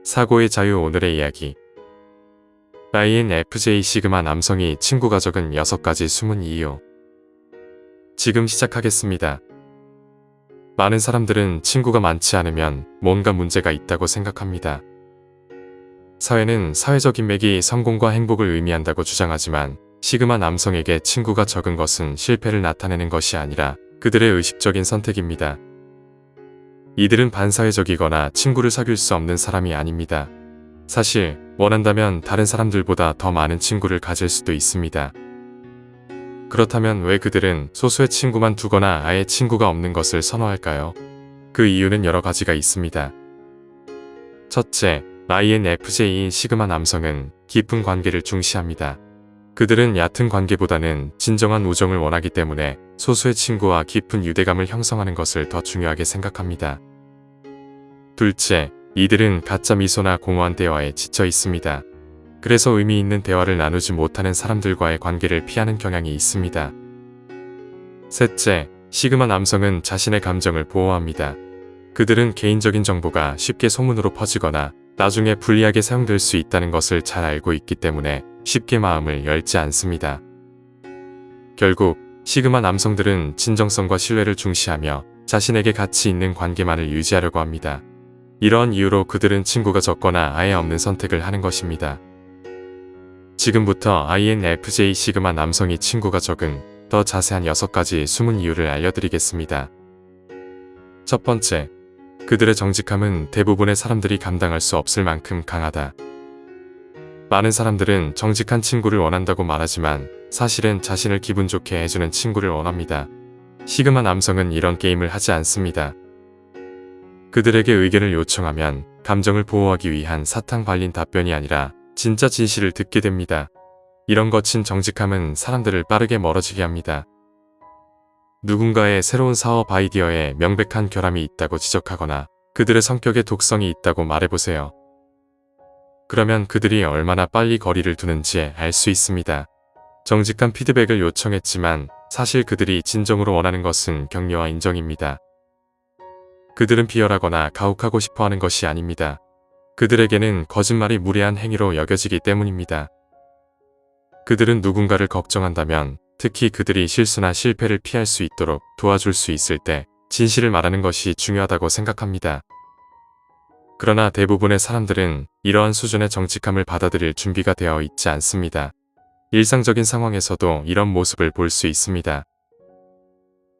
사고의 자유 오늘의 이야기. INFJ 시그마 남성이 친구가 적은 6가지 숨은 이유. 지금 시작하겠습니다. 많은 사람들은 친구가 많지 않으면 뭔가 문제가 있다고 생각합니다. 사회는 사회적 인맥이 성공과 행복을 의미한다고 주장하지만 시그마 남성에게 친구가 적은 것은 실패를 나타내는 것이 아니라 그들의 의식적인 선택입니다. 이들은 반사회적이거나 친구를 사귈 수 없는 사람이 아닙니다. 사실 원한다면 다른 사람들보다 더 많은 친구를 가질 수도 있습니다. 그렇다면 왜 그들은 소수의 친구만 두거나 아예 친구가 없는 것을 선호할까요? 그 이유는 여러 가지가 있습니다. 첫째, INFJ인 시그마 남성은 깊은 관계를 중시합니다. 그들은 얕은 관계보다는 진정한 우정을 원하기 때문에 소수의 친구와 깊은 유대감을 형성하는 것을 더 중요하게 생각합니다. 둘째, 이들은 가짜 미소나 공허한 대화에 지쳐 있습니다. 그래서 의미 있는 대화를 나누지 못하는 사람들과의 관계를 피하는 경향이 있습니다. 셋째, 시그마 남성은 자신의 감정을 보호합니다. 그들은 개인적인 정보가 쉽게 소문으로 퍼지거나 나중에 불리하게 사용될 수 있다는 것을 잘 알고 있기 때문에 쉽게 마음을 열지 않습니다. 결국 시그마 남성들은 진정성과 신뢰를 중시하며 자신에게 가치 있는 관계만을 유지하려고 합니다. 이러한 이유로 그들은 친구가 적거나 아예 없는 선택을 하는 것입니다. 지금부터 INFJ 시그마 남성이 친구가 적은 더 자세한 6가지 숨은 이유를 알려드리겠습니다. 첫 번째, 그들의 정직함은 대부분의 사람들이 감당할 수 없을 만큼 강하다. 많은 사람들은 정직한 친구를 원한다고 말하지만 사실은 자신을 기분 좋게 해주는 친구를 원합니다. 시그마 남성은 이런 게임을 하지 않습니다. 그들에게 의견을 요청하면 감정을 보호하기 위한 사탕 발린 답변이 아니라 진짜 진실을 듣게 됩니다. 이런 거친 정직함은 사람들을 빠르게 멀어지게 합니다. 누군가의 새로운 사업 아이디어에 명백한 결함이 있다고 지적하거나 그들의 성격에 독성이 있다고 말해보세요. 그러면 그들이 얼마나 빨리 거리를 두는지 알 수 있습니다. 정직한 피드백을 요청했지만 사실 그들이 진정으로 원하는 것은 격려와 인정입니다. 그들은 비열하거나 가혹하고 싶어하는 것이 아닙니다. 그들에게는 거짓말이 무례한 행위로 여겨지기 때문입니다. 그들은 누군가를 걱정한다면 특히 그들이 실수나 실패를 피할 수 있도록 도와줄 수 있을 때 진실을 말하는 것이 중요하다고 생각합니다. 그러나 대부분의 사람들은 이러한 수준의 정직함을 받아들일 준비가 되어 있지 않습니다. 일상적인 상황에서도 이런 모습을 볼 수 있습니다.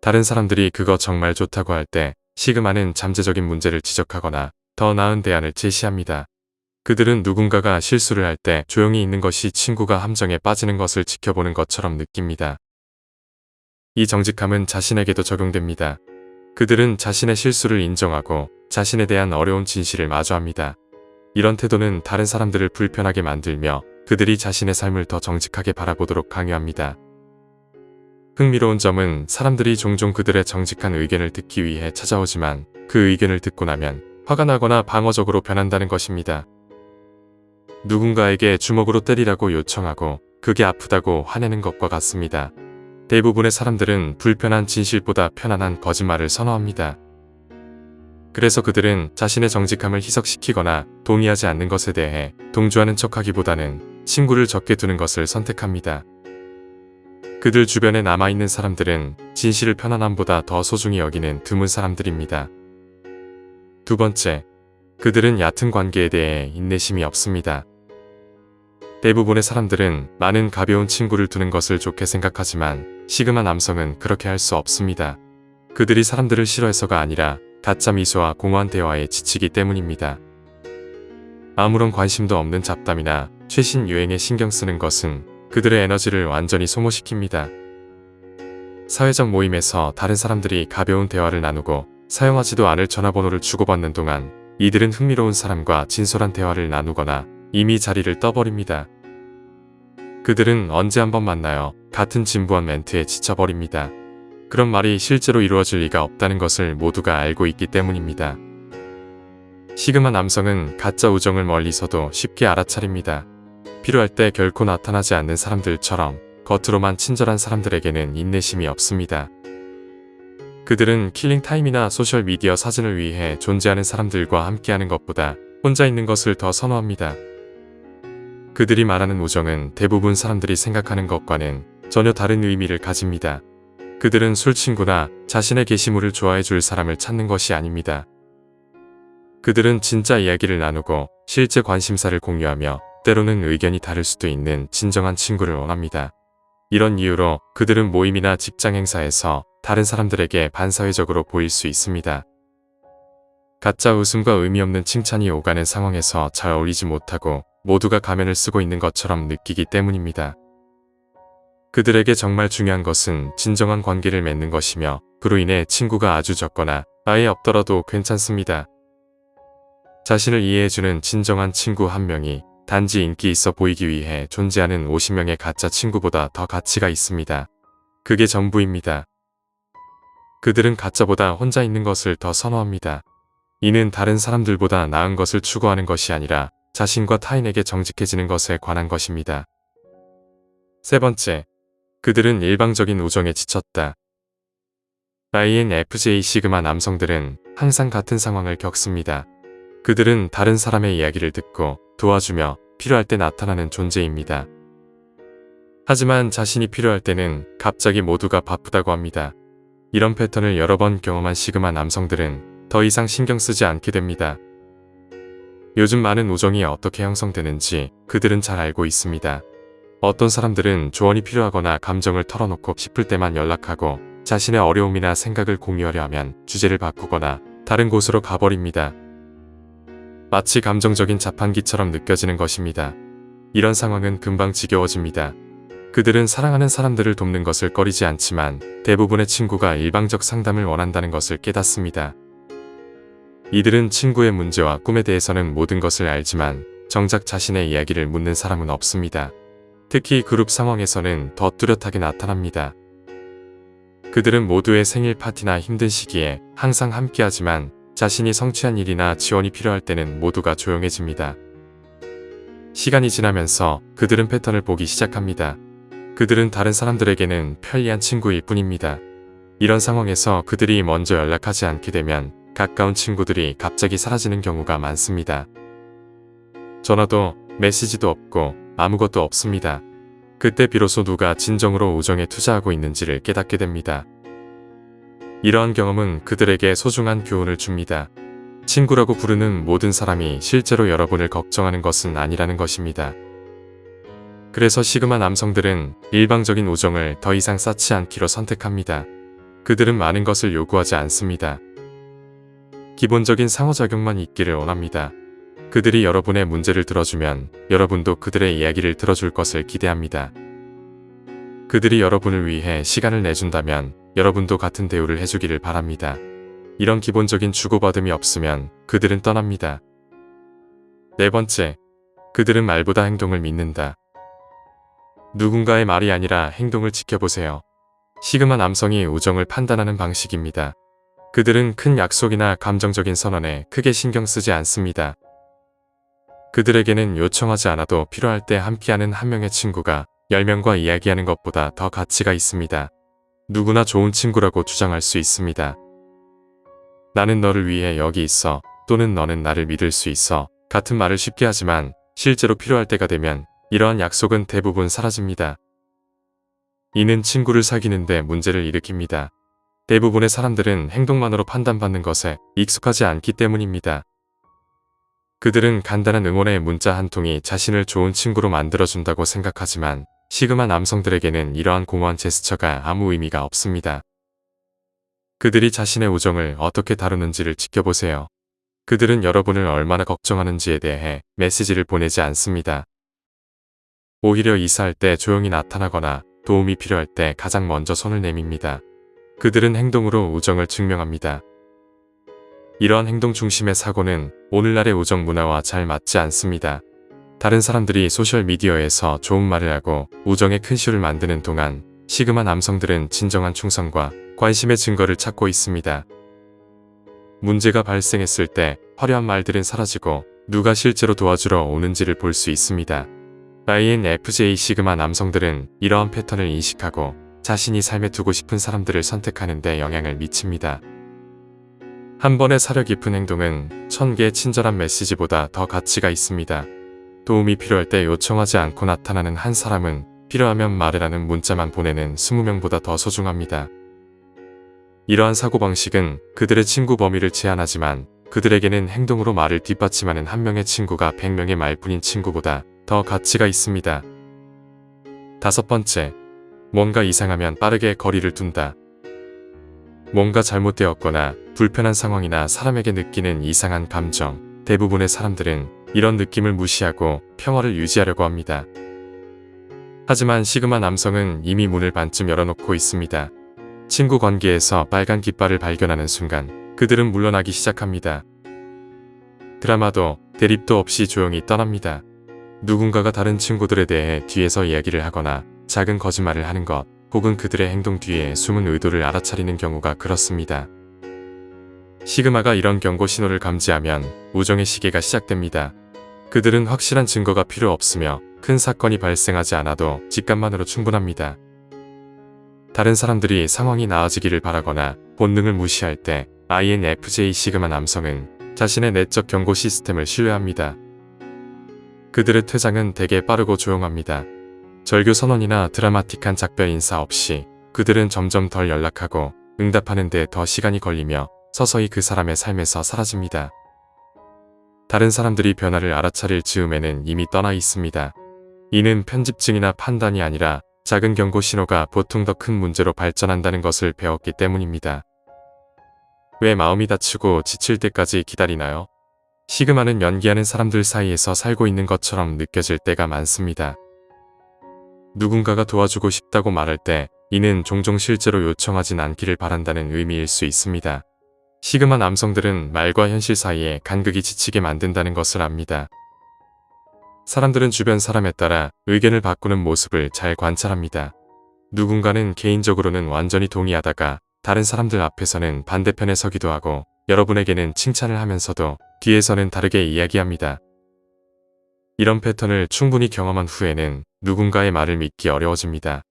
다른 사람들이 그거 정말 좋다고 할 때 시그마는 잠재적인 문제를 지적하거나 더 나은 대안을 제시합니다. 그들은 누군가가 실수를 할 때 조용히 있는 것이 친구가 함정에 빠지는 것을 지켜보는 것처럼 느낍니다. 이 정직함은 자신에게도 적용됩니다. 그들은 자신의 실수를 인정하고 자신에 대한 어려운 진실을 마주합니다. 이런 태도는 다른 사람들을 불편하게 만들며 그들이 자신의 삶을 더 정직하게 바라보도록 강요합니다. 흥미로운 점은 사람들이 종종 그들의 정직한 의견을 듣기 위해 찾아오지만 그 의견을 듣고 나면 화가 나거나 방어적으로 변한다는 것입니다. 누군가에게 주먹으로 때리라고 요청하고 그게 아프다고 화내는 것과 같습니다. 대부분의 사람들은 불편한 진실보다 편안한 거짓말을 선호합니다. 그래서 그들은 자신의 정직함을 희석시키거나 동의하지 않는 것에 대해 동조하는 척하기보다는 친구를 적게 두는 것을 선택합니다. 그들 주변에 남아있는 사람들은 진실을 편안함보다 더 소중히 여기는 드문 사람들입니다. 두 번째, 그들은 얕은 관계에 대해 인내심이 없습니다. 대부분의 사람들은 많은 가벼운 친구를 두는 것을 좋게 생각하지만 시그마 남성은 그렇게 할 수 없습니다. 그들이 사람들을 싫어해서가 아니라 가짜 미소와 공허한 대화에 지치기 때문입니다. 아무런 관심도 없는 잡담이나 최신 유행에 신경 쓰는 것은 그들의 에너지를 완전히 소모시킵니다. 사회적 모임에서 다른 사람들이 가벼운 대화를 나누고 사용하지도 않을 전화번호를 주고받는 동안 이들은 흥미로운 사람과 진솔한 대화를 나누거나 이미 자리를 떠버립니다. 그들은 언제 한번 만나요? 같은 진부한 멘트에 지쳐버립니다. 그런 말이 실제로 이루어질 리가 없다는 것을 모두가 알고 있기 때문입니다. 시그마 남성은 가짜 우정을 멀리서도 쉽게 알아차립니다. 필요할 때 결코 나타나지 않는 사람들처럼 겉으로만 친절한 사람들에게는 인내심이 없습니다. 그들은 킬링타임이나 소셜미디어 사진을 위해 존재하는 사람들과 함께하는 것보다 혼자 있는 것을 더 선호합니다. 그들이 말하는 우정은 대부분 사람들이 생각하는 것과는 전혀 다른 의미를 가집니다. 그들은 술친구나 자신의 게시물을 좋아해 줄 사람을 찾는 것이 아닙니다. 그들은 진짜 이야기를 나누고 실제 관심사를 공유하며 때로는 의견이 다를 수도 있는 진정한 친구를 원합니다. 이런 이유로 그들은 모임이나 직장 행사에서 다른 사람들에게 반사회적으로 보일 수 있습니다. 가짜 웃음과 의미 없는 칭찬이 오가는 상황에서 잘 어울리지 못하고 모두가 가면을 쓰고 있는 것처럼 느끼기 때문입니다. 그들에게 정말 중요한 것은 진정한 관계를 맺는 것이며 그로 인해 친구가 아주 적거나 아예 없더라도 괜찮습니다. 자신을 이해해주는 진정한 친구 한 명이 단지 인기 있어 보이기 위해 존재하는 50명의 가짜 친구보다 더 가치가 있습니다. 그게 전부입니다. 그들은 가짜보다 혼자 있는 것을 더 선호합니다. 이는 다른 사람들보다 나은 것을 추구하는 것이 아니라 자신과 타인에게 정직해지는 것에 관한 것입니다. 세 번째, 그들은 일방적인 우정에 지쳤다. INFJ 시그마 남성들은 항상 같은 상황을 겪습니다. 그들은 다른 사람의 이야기를 듣고 도와주며 필요할 때 나타나는 존재입니다. 하지만 자신이 필요할 때는 갑자기 모두가 바쁘다고 합니다. 이런 패턴을 여러 번 경험한 시그마 남성들은 더 이상 신경 쓰지 않게 됩니다. 요즘 많은 우정이 어떻게 형성되는지 그들은 잘 알고 있습니다. 어떤 사람들은 조언이 필요하거나 감정을 털어놓고 싶을 때만 연락하고 자신의 어려움이나 생각을 공유하려 하면 주제를 바꾸거나 다른 곳으로 가버립니다. 마치 감정적인 자판기처럼 느껴지는 것입니다. 이런 상황은 금방 지겨워집니다. 그들은 사랑하는 사람들을 돕는 것을 꺼리지 않지만 대부분의 친구가 일방적 상담을 원한다는 것을 깨닫습니다. 이들은 친구의 문제와 꿈에 대해서는 모든 것을 알지만 정작 자신의 이야기를 묻는 사람은 없습니다. 특히 그룹 상황에서는 더 뚜렷하게 나타납니다. 그들은 모두의 생일 파티나 힘든 시기에 항상 함께하지만 자신이 성취한 일이나 지원이 필요할 때는 모두가 조용해집니다. 시간이 지나면서 그들은 패턴을 보기 시작합니다. 그들은 다른 사람들에게는 편리한 친구일 뿐입니다. 이런 상황에서 그들이 먼저 연락하지 않게 되면 가까운 친구들이 갑자기 사라지는 경우가 많습니다. 전화도 메시지도 없고 아무것도 없습니다. 그때 비로소 누가 진정으로 우정에 투자하고 있는지를 깨닫게 됩니다. 이러한 경험은 그들에게 소중한 교훈을 줍니다. 친구라고 부르는 모든 사람이 실제로 여러분을 걱정하는 것은 아니라는 것입니다. 그래서 시그마 남성들은 일방적인 우정을 더 이상 쌓지 않기로 선택합니다. 그들은 많은 것을 요구하지 않습니다. 기본적인 상호작용만 있기를 원합니다. 그들이 여러분의 문제를 들어주면 여러분도 그들의 이야기를 들어줄 것을 기대합니다. 그들이 여러분을 위해 시간을 내준다면 여러분도 같은 대우를 해주기를 바랍니다. 이런 기본적인 주고받음이 없으면 그들은 떠납니다. 네 번째, 그들은 말보다 행동을 믿는다. 누군가의 말이 아니라 행동을 지켜보세요. 시그마 남성이 우정을 판단하는 방식입니다. 그들은 큰 약속이나 감정적인 선언에 크게 신경 쓰지 않습니다. 그들에게는 요청하지 않아도 필요할 때 함께하는 한 명의 친구가 10명과 이야기하는 것보다 더 가치가 있습니다. 누구나 좋은 친구라고 주장할 수 있습니다. 나는 너를 위해 여기 있어 또는 너는 나를 믿을 수 있어 같은 말을 쉽게 하지만 실제로 필요할 때가 되면 이러한 약속은 대부분 사라집니다. 이는 친구를 사귀는데 문제를 일으킵니다. 대부분의 사람들은 행동만으로 판단받는 것에 익숙하지 않기 때문입니다. 그들은 간단한 응원의 문자 한 통이 자신을 좋은 친구로 만들어준다고 생각하지만 시그마 남성들에게는 이러한 공허한 제스처가 아무 의미가 없습니다. 그들이 자신의 우정을 어떻게 다루는지를 지켜보세요. 그들은 여러분을 얼마나 걱정하는지에 대해 메시지를 보내지 않습니다. 오히려 이사할 때 조용히 나타나거나 도움이 필요할 때 가장 먼저 손을 내밉니다. 그들은 행동으로 우정을 증명합니다. 이러한 행동 중심의 사고는 오늘날의 우정 문화와 잘 맞지 않습니다. 다른 사람들이 소셜미디어에서 좋은 말을 하고 우정의 큰 쇼를 만드는 동안 시그마 남성들은 진정한 충성과 관심의 증거를 찾고 있습니다. 문제가 발생했을 때 화려한 말들은 사라지고 누가 실제로 도와주러 오는지를 볼 수 있습니다. INFJ 시그마 남성들은 이러한 패턴을 인식하고 자신이 삶에 두고 싶은 사람들을 선택하는 데 영향을 미칩니다. 한 번의 사려 깊은 행동은 1000개의 친절한 메시지보다 더 가치가 있습니다. 도움이 필요할 때 요청하지 않고 나타나는 한 사람은 필요하면 말해라는 문자만 보내는 20명보다 더 소중합니다. 이러한 사고방식은 그들의 친구 범위를 제한하지만 그들에게는 행동으로 말을 뒷받침하는 한 명의 친구가 100명의 말뿐인 친구보다 더 가치가 있습니다. 5번째, 뭔가 이상하면 빠르게 거리를 둔다. 뭔가 잘못되었거나 불편한 상황이나 사람에게 느끼는 이상한 감정, 대부분의 사람들은 이런 느낌을 무시하고 평화를 유지하려고 합니다. 하지만 시그마 남성은 이미 문을 반쯤 열어놓고 있습니다. 친구 관계에서 빨간 깃발을 발견하는 순간 그들은 물러나기 시작합니다. 드라마도 대립도 없이 조용히 떠납니다. 누군가가 다른 친구들에 대해 뒤에서 이야기를 하거나 작은 거짓말을 하는 것, 혹은 그들의 행동 뒤에 숨은 의도를 알아차리는 경우가 그렇습니다. 시그마가 이런 경고 신호를 감지하면 우정의 시계가 시작됩니다. 그들은 확실한 증거가 필요 없으며 큰 사건이 발생하지 않아도 직감만으로 충분합니다. 다른 사람들이 상황이 나아지기를 바라거나 본능을 무시할 때 INFJ 시그마 남성은 자신의 내적 경고 시스템을 신뢰합니다. 그들의 퇴장은 대개 빠르고 조용합니다. 절교 선언이나 드라마틱한 작별 인사 없이 그들은 점점 덜 연락하고 응답하는 데 더 시간이 걸리며 서서히 그 사람의 삶에서 사라집니다. 다른 사람들이 변화를 알아차릴 즈음에는 이미 떠나 있습니다. 이는 편집증이나 판단이 아니라 작은 경고 신호가 보통 더 큰 문제로 발전한다는 것을 배웠기 때문입니다. 왜 마음이 다치고 지칠 때까지 기다리나요? 시그마는 연기하는 사람들 사이에서 살고 있는 것처럼 느껴질 때가 많습니다. 누군가가 도와주고 싶다고 말할 때 이는 종종 실제로 요청하진 않기를 바란다는 의미일 수 있습니다. 시그마 남성들은 말과 현실 사이에 간극이 지치게 만든다는 것을 압니다. 사람들은 주변 사람에 따라 의견을 바꾸는 모습을 잘 관찰합니다. 누군가는 개인적으로는 완전히 동의하다가 다른 사람들 앞에서는 반대편에 서기도 하고 여러분에게는 칭찬을 하면서도 뒤에서는 다르게 이야기합니다. 이런 패턴을 충분히 경험한 후에는 누군가의 말을 믿기 어려워집니다.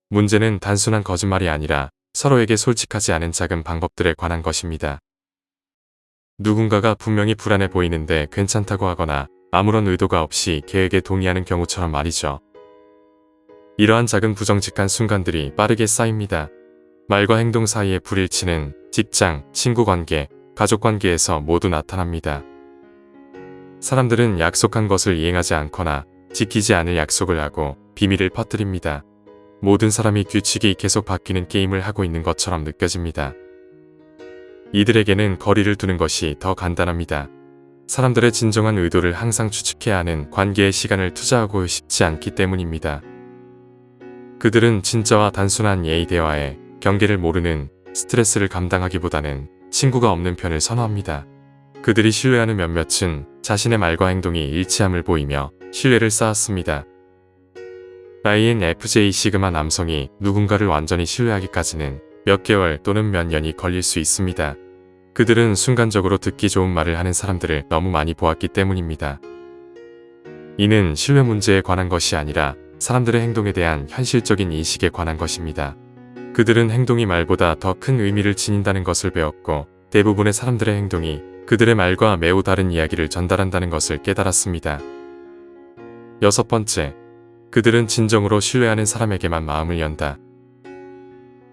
문제는 단순한 거짓말이 아니라 서로에게 솔직하지 않은 작은 방법들에 관한 것입니다. 누군가가 분명히 불안해 보이는데 괜찮다고 하거나 아무런 의도가 없이 계획에 동의하는 경우처럼 말이죠. 이러한 작은 부정직한 순간들이 빠르게 쌓입니다. 말과 행동 사이의 불일치는 직장, 친구관계, 가족관계에서 모두 나타납니다. 사람들은 약속한 것을 이행하지 않거나 지키지 않을 약속을 하고 비밀을 퍼뜨립니다. 모든 사람이 규칙이 계속 바뀌는 게임을 하고 있는 것처럼 느껴집니다. 이들에게는 거리를 두는 것이 더 간단합니다. 사람들의 진정한 의도를 항상 추측해야 하는 관계에 시간을 투자하고 싶지 않기 때문입니다. 그들은 진짜와 단순한 예의 대화에 경계를 모르는 스트레스를 감당하기보다는 친구가 없는 편을 선호합니다. 그들이 신뢰하는 몇몇은 자신의 말과 행동이 일치함을 보이며 신뢰를 쌓았습니다. INFJ 시그마 남성이 누군가를 완전히 신뢰하기까지는 몇 개월 또는 몇 년이 걸릴 수 있습니다. 그들은 순간적으로 듣기 좋은 말을 하는 사람들을 너무 많이 보았기 때문입니다. 이는 신뢰 문제에 관한 것이 아니라 사람들의 행동에 대한 현실적인 인식에 관한 것입니다. 그들은 행동이 말보다 더 큰 의미를 지닌다는 것을 배웠고 대부분의 사람들의 행동이 그들의 말과 매우 다른 이야기를 전달한다는 것을 깨달았습니다. 6번째, 그들은 진정으로 신뢰하는 사람에게만 마음을 연다.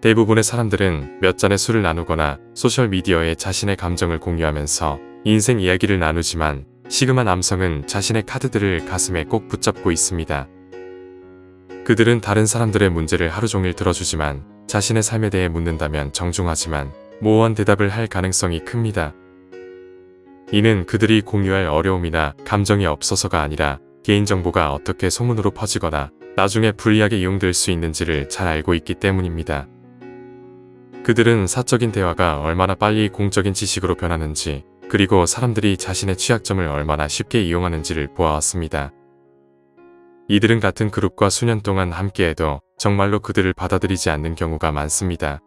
대부분의 사람들은 몇 잔의 술을 나누거나 소셜미디어에 자신의 감정을 공유하면서 인생 이야기를 나누지만 시그마 남성은 자신의 카드들을 가슴에 꼭 붙잡고 있습니다. 그들은 다른 사람들의 문제를 하루 종일 들어주지만 자신의 삶에 대해 묻는다면 정중하지만 모호한 대답을 할 가능성이 큽니다. 이는 그들이 공유할 어려움이나 감정이 없어서가 아니라 개인정보가 어떻게 소문으로 퍼지거나 나중에 불리하게 이용될 수 있는지를 잘 알고 있기 때문입니다. 그들은 사적인 대화가 얼마나 빨리 공적인 지식으로 변하는지, 그리고 사람들이 자신의 취약점을 얼마나 쉽게 이용하는지를 보아왔습니다. 이들은 같은 그룹과 수년 동안 함께해도 정말로 그들을 받아들이지 않는 경우가 많습니다.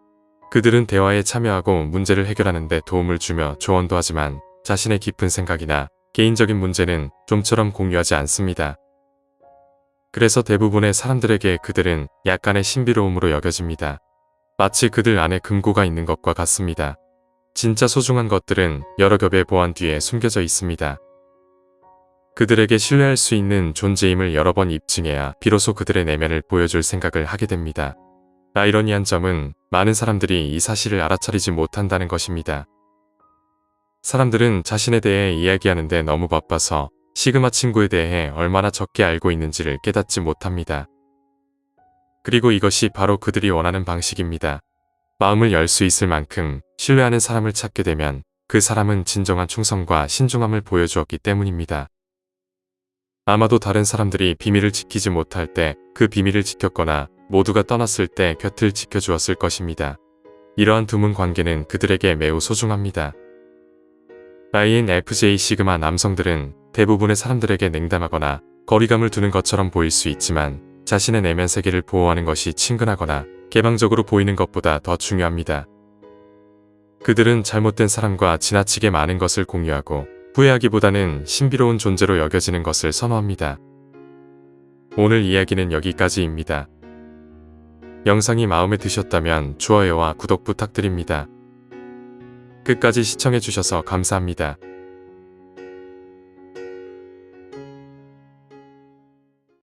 그들은 대화에 참여하고 문제를 해결하는 데 도움을 주며 조언도 하지만 자신의 깊은 생각이나 개인적인 문제는 좀처럼 공유하지 않습니다. 그래서 대부분의 사람들에게 그들은 약간의 신비로움으로 여겨집니다. 마치 그들 안에 금고가 있는 것과 같습니다. 진짜 소중한 것들은 여러 겹의 보안 뒤에 숨겨져 있습니다. 그들에게 신뢰할 수 있는 존재임을 여러 번 입증해야 비로소 그들의 내면을 보여줄 생각을 하게 됩니다. 아이러니한 점은 많은 사람들이 이 사실을 알아차리지 못한다는 것입니다. 사람들은 자신에 대해 이야기하는데 너무 바빠서 시그마 친구에 대해 얼마나 적게 알고 있는지를 깨닫지 못합니다. 그리고 이것이 바로 그들이 원하는 방식입니다. 마음을 열 수 있을 만큼 신뢰하는 사람을 찾게 되면 그 사람은 진정한 충성과 신중함을 보여주었기 때문입니다. 아마도 다른 사람들이 비밀을 지키지 못할 때 그 비밀을 지켰거나 모두가 떠났을 때 곁을 지켜주었을 것입니다. 이러한 드문 관계는 그들에게 매우 소중합니다. INFJ 시그마 남성들은 대부분의 사람들에게 냉담하거나 거리감을 두는 것처럼 보일 수 있지만 자신의 내면 세계를 보호하는 것이 친근하거나 개방적으로 보이는 것보다 더 중요합니다. 그들은 잘못된 사람과 지나치게 많은 것을 공유하고 후회하기보다는 신비로운 존재로 여겨지는 것을 선호합니다. 오늘 이야기는 여기까지입니다. 영상이 마음에 드셨다면 좋아요와 구독 부탁드립니다. 끝까지 시청해주셔서 감사합니다.